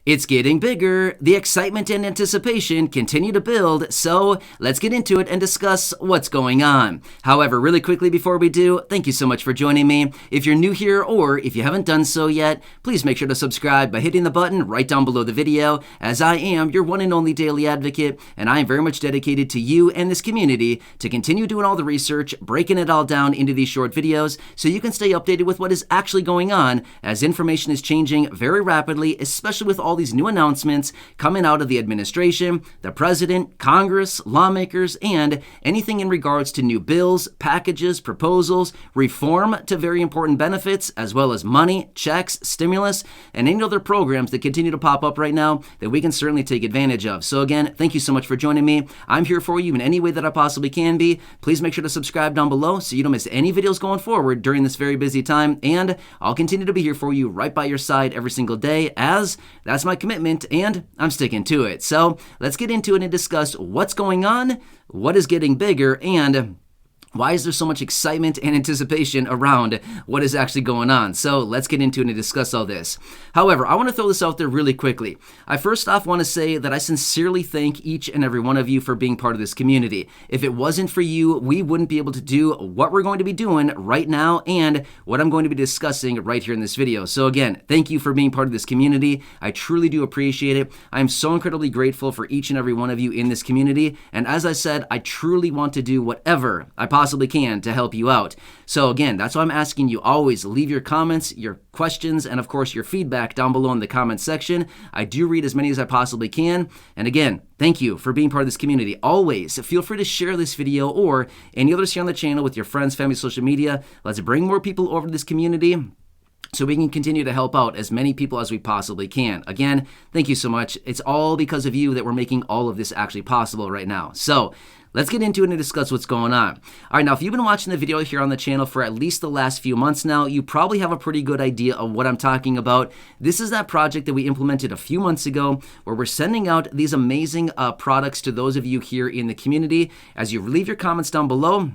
It's getting bigger. The excitement and anticipation continue to build, so let's get into it and discuss what's going on. However, really quickly before we do, thank you so much for joining me. If you're new here or if you haven't done so yet, please make sure to subscribe by hitting the button right down below the video, as I am your one and only daily advocate, and I am very much dedicated to you and this community to continue doing all the research, breaking it all down into these short videos so you can stay updated with what is actually going on as information is changing very rapidly, especially with all these new announcements coming out of the administration, the president, Congress, lawmakers, and anything in regards to new bills, packages, proposals, reform to very important benefits, as well as money, checks, stimulus, and any other programs that continue to pop up right now that we can certainly take advantage of. So again, thank you so much for joining me. I'm here for you in any way that I possibly can be. Please make sure to subscribe down below so you don't miss any videos going forward during this very busy time, and I'll continue to be here for you right by your side every single day, as that's my commitment and I'm sticking to it. So let's get into it and discuss what's going on, what is getting bigger, and why is there so much excitement and anticipation around what is actually going on? So let's get into it and discuss all this. However, I want to throw this out there really quickly. I first off want to say that I sincerely thank each and every one of you for being part of this community. If it wasn't for you, we wouldn't be able to do what we're going to be doing right now and what I'm going to be discussing right here in this video. So again, thank you for being part of this community. I truly do appreciate it. I am so incredibly grateful for each and every one of you in this community. And as I said, I truly want to do whatever I possibly can to help you out. So again, that's why I'm asking you always leave your comments, your questions, and of course your feedback down below in the comment section. I do read as many as I possibly can. And again, thank you for being part of this community. Always feel free to share this video or any others here on the channel with your friends, family, social media. Let's bring more people over to this community so we can continue to help out as many people as we possibly can. Again, thank you so much. It's all because of you that we're making all of this actually possible right now. So let's get into it and discuss what's going on. All right, now if you've been watching the video here on the channel for at least the last few months now, you probably have a pretty good idea of what I'm talking about. This is that project that we implemented a few months ago where we're sending out these amazing products to those of you here in the community. As you leave your comments down below,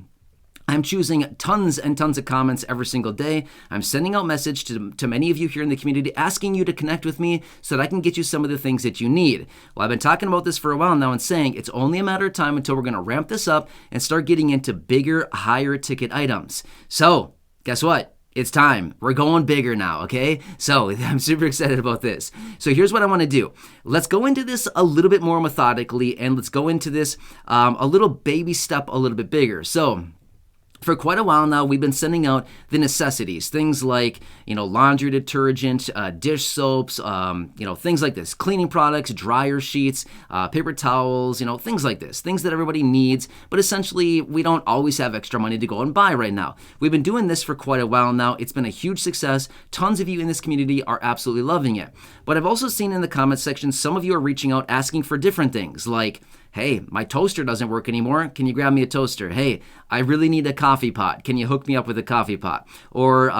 I'm choosing tons and tons of comments every single day. I'm sending out message to many of you here in the community, asking you to connect with me so that I can get you some of the things that you need. Well, I've been talking about this for a while now and saying it's only a matter of time until we're going to ramp this up and start getting into bigger, higher ticket items. So guess what? It's time. We're going bigger now, okay? So I'm super excited about this. So here's what I want to do. Let's go into this a little bit more methodically, and let's go into this a little baby step a little bit bigger. So for quite a while now, we've been sending out the necessities, things like, laundry detergent, dish soaps, things like this, cleaning products, dryer sheets, paper towels, things like this, things that everybody needs, but essentially we don't always have extra money to go and buy right now. We've been doing this for quite a while now. It's been a huge success. Tons of you in this community are absolutely loving it. But I've also seen in the comment section, some of you are reaching out asking for different things like, hey, my toaster doesn't work anymore. Can you grab me a toaster? Hey, I really need a coffee pot. Can you hook me up with a coffee pot? Or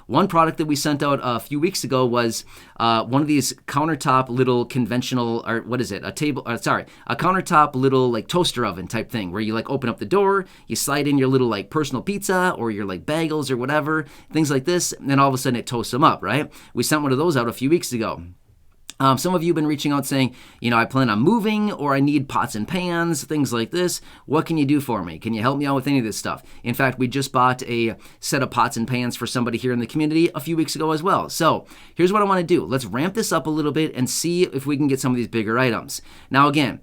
one product that we sent out a few weeks ago was one of these countertop little conventional, or what is it? A countertop little like toaster oven type thing where you like open up the door, you slide in your little like personal pizza or your like bagels or whatever, things like this, and then all of a sudden it toasts them up, right? We sent one of those out a few weeks ago. Some of you have been reaching out saying, I plan on moving or I need pots and pans, things like this. What can you do for me? Can you help me out with any of this stuff? In fact, we just bought a set of pots and pans for somebody here in the community a few weeks ago as well. So here's what I want to do. Let's ramp this up a little bit and see if we can get some of these bigger items. Now, again,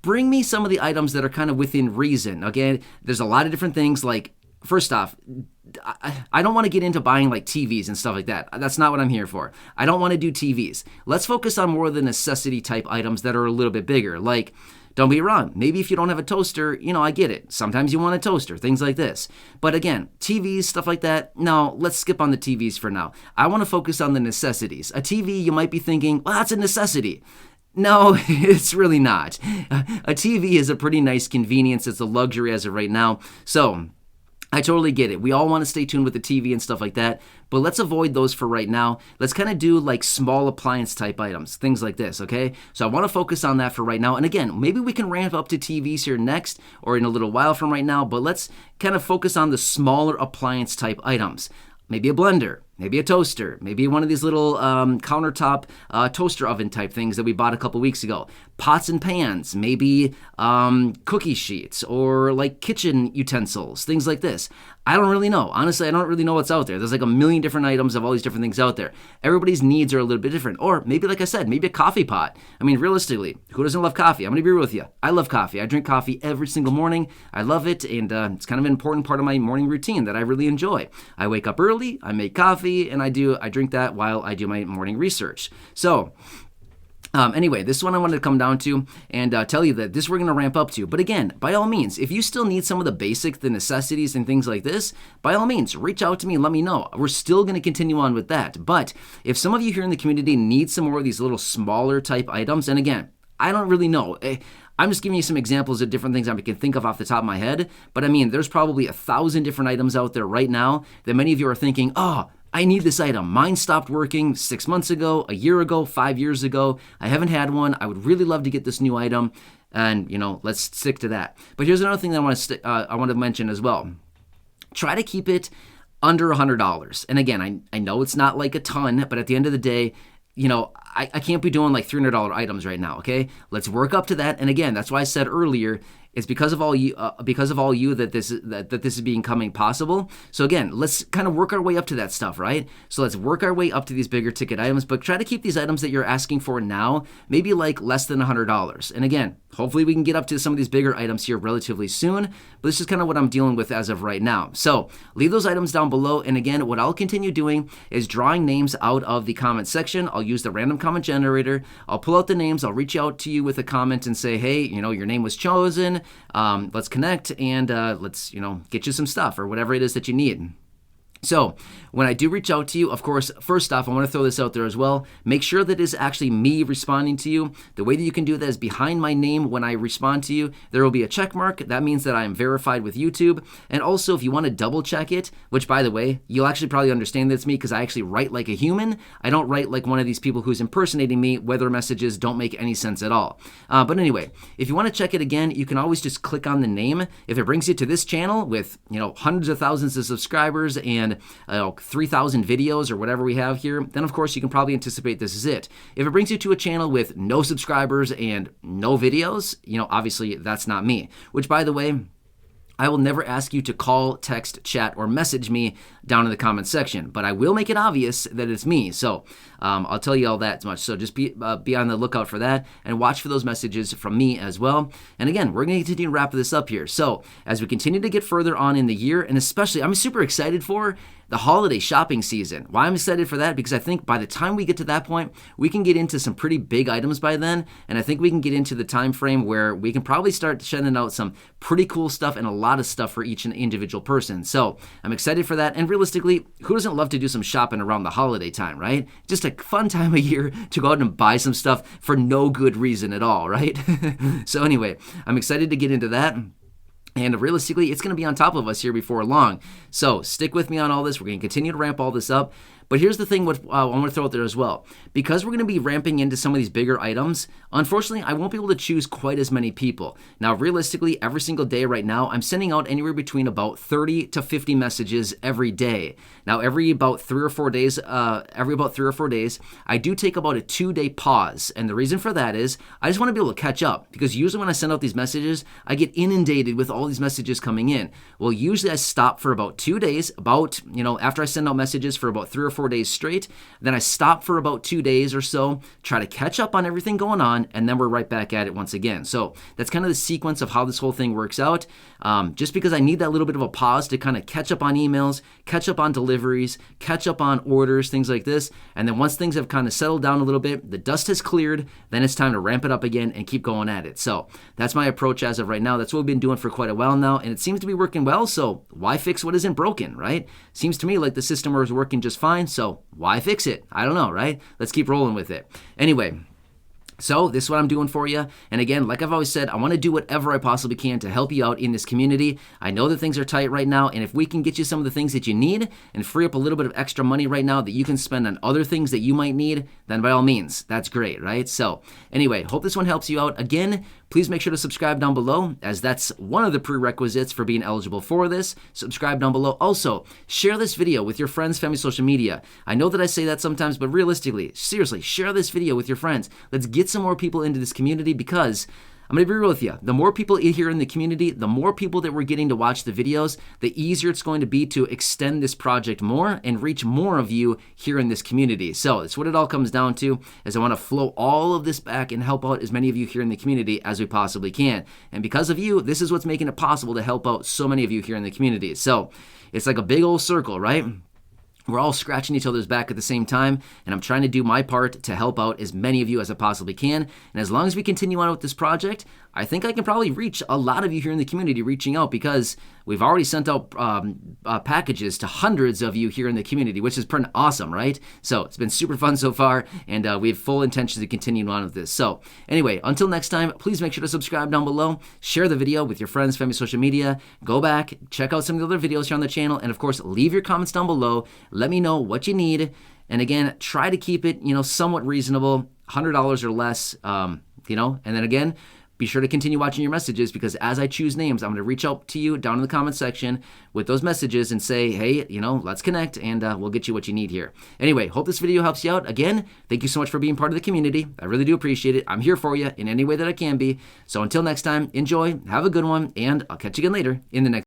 bring me some of the items that are kind of within reason. Again, there's a lot of different things like, first off, I don't want to get into buying like TVs and stuff like that. That's not what I'm here for. I don't want to do TVs. Let's focus on more of the necessity type items that are a little bit bigger. Like, don't be wrong, maybe if you don't have a toaster, I get it. Sometimes you want a toaster, things like this. But again, TVs, stuff like that, no, let's skip on the TVs for now. I want to focus on the necessities. A TV, you might be thinking, well, that's a necessity. No, it's really not. A TV is a pretty nice convenience. It's a luxury as of right now. So I totally get it. We all want to stay tuned with the TV and stuff like that, but let's avoid those for right now. Let's kind of do like small appliance type items, things like this, okay? So I want to focus on that for right now. And again, maybe we can ramp up to TVs here next or in a little while from right now, but let's kind of focus on the smaller appliance type items. Maybe a blender, maybe a toaster, maybe one of these little countertop toaster oven type things that we bought a couple weeks ago, pots and pans, maybe cookie sheets or like kitchen utensils, things like this. I don't really know. Honestly, I don't really know what's out there. There's like a million different items of all these different things out there. Everybody's needs are a little bit different. Or maybe, like I said, maybe a coffee pot. I mean, realistically, who doesn't love coffee? I'm going to be real with you. I love coffee. I drink coffee every single morning. I love it, and it's kind of an important part of my morning routine that I really enjoy. I wake up early, I make coffee, and I drink that while I do my morning research. So, anyway, this is what I wanted to come down to and tell you that this we're going to ramp up to. But again, by all means, if you still need some of the necessities and things like this, by all means, reach out to me and let me know. We're still going to continue on with that. But if some of you here in the community need some more of these little smaller type items, and again, I don't really know. I'm just giving you some examples of different things I can think of off the top of my head. But I mean, there's probably 1,000 different items out there right now that many of you are thinking, oh, I need this item. Mine stopped working 6 months ago, a year ago, 5 years ago. I haven't had one. I would really love to get this new item. And, let's stick to that. But here's another thing that I want to mention as well. Try to keep it under $100. And again, I know it's not like a ton, but at the end of the day, I can't be doing like $300 items right now, okay? Let's work up to that. And again, that's why I said earlier, it's because of all you that this is becoming possible. So again, let's kind of work our way up to that stuff, right? So let's work our way up to these bigger ticket items, but try to keep these items that you're asking for now, maybe like less than $100. And again, hopefully we can get up to some of these bigger items here relatively soon, but this is kind of what I'm dealing with as of right now. So leave those items down below. And again, what I'll continue doing is drawing names out of the comment section. I'll use the random comment generator. I'll pull out the names. I'll reach out to you with a comment and say, hey, your name was chosen. Let's connect and let's, get you some stuff or whatever it is that you need. So when I do reach out to you, of course, first off, I want to throw this out there as well. Make sure that it's actually me responding to you. The way that you can do that is behind my name when I respond to you, there will be a check mark. That means that I am verified with YouTube. And also, if you want to double check it, which by the way, you'll actually probably understand that it's me because I actually write like a human. I don't write like one of these people who's impersonating me where their messages don't make any sense at all. But anyway, if you want to check it again, you can always just click on the name. If it brings you to this channel with, hundreds of thousands of subscribers and 3,000 videos or whatever we have here, then of course you can probably anticipate this is it. If it brings you to a channel with no subscribers and no videos, obviously that's not me. Which, by the way, I will never ask you to call, text, chat, or message me down in the comment section, but I will make it obvious that it's me. So I'll tell you all that much. So just be on the lookout for that and watch for those messages from me as well. And again, we're going to continue to wrap this up here. So as we continue to get further on in the year, and especially I'm super excited for the holiday shopping season. Why I'm excited for that? Because I think by the time we get to that point, we can get into some pretty big items by then. And I think we can get into the time frame where we can probably start sending out some pretty cool stuff and a lot of stuff for each individual person. So I'm excited for that. And realistically, who doesn't love to do some shopping around the holiday time, right? Just a fun time of year to go out and buy some stuff for no good reason at all, right? So anyway, I'm excited to get into that. And realistically, it's going to be on top of us here before long. So stick with me on all this. We're going to continue to ramp all this up. But here's the thing, I want to throw out there as well. Because we're going to be ramping into some of these bigger items, unfortunately, I won't be able to choose quite as many people. Now, realistically, every single day right now, I'm sending out anywhere between about 30 to 50 messages every day. Now, every about 3 or 4 days, I do take about a 2-day pause. And the reason for that is I just want to be able to catch up. Because usually when I send out these messages, I get inundated with all these messages coming in. Well, usually I stop for about 2 days, after I send out messages for about 3 or 4 days straight. Then I stop for about 2 days or so, try to catch up on everything going on, and then we're right back at it once again. So that's kind of the sequence of how this whole thing works out. Just because I need that little bit of a pause to kind of catch up on emails, catch up on deliveries, catch up on orders, things like this. And then once things have kind of settled down a little bit, the dust has cleared, then it's time to ramp it up again and keep going at it. So that's my approach as of right now. That's what we've been doing for quite a while now, and it seems to be working well. So why fix what isn't broken, right? Seems to me like the system was working just fine. So why fix it? I don't know, right? Let's keep rolling with it. Anyway, So this is what I'm doing for you. And again, like I've always said, I want to do whatever I possibly can to help you out in this community. I know that things are tight right now, and if we can get you some of the things that you need and free up a little bit of extra money right now that you can spend on other things that you might need, then by all means, that's great, right? So anyway, hope this one helps you out. Again, please make sure to subscribe down below, as that's one of the prerequisites for being eligible for this. Subscribe down below. Also, share this video with your friends, family, social media. I know that I say that sometimes, but realistically, seriously, share this video with your friends. Let's get some more people into this community, because I'm going to be real with you. The more people here in the community, the more people that we're getting to watch the videos, the easier it's going to be to extend this project more and reach more of you here in this community. So that's what it all comes down to, is I want to flow all of this back and help out as many of you here in the community as we possibly can. And because of you, this is what's making it possible to help out so many of you here in the community. So it's like a big old circle, right? We're all scratching each other's back at the same time, and I'm trying to do my part to help out as many of you as I possibly can. And as long as we continue on with this project, I think I can probably reach a lot of you here in the community reaching out, because we've already sent out packages to hundreds of you here in the community, which is pretty awesome, right? So it's been super fun so far, and we have full intentions to continue on with this. So anyway, until next time, please make sure to subscribe down below, share the video with your friends, family, social media, go back, check out some of the other videos here on the channel, and of course, leave your comments down below. Let me know what you need, and again, try to keep it, somewhat reasonable, $100 or less, and then again, be sure to continue watching your messages, because as I choose names, I'm going to reach out to you down in the comment section with those messages and say, hey, let's connect, and we'll get you what you need here. Anyway, hope this video helps you out. Again, thank you so much for being part of the community. I really do appreciate it. I'm here for you in any way that I can be. So until next time, enjoy, have a good one, and I'll catch you again later in the next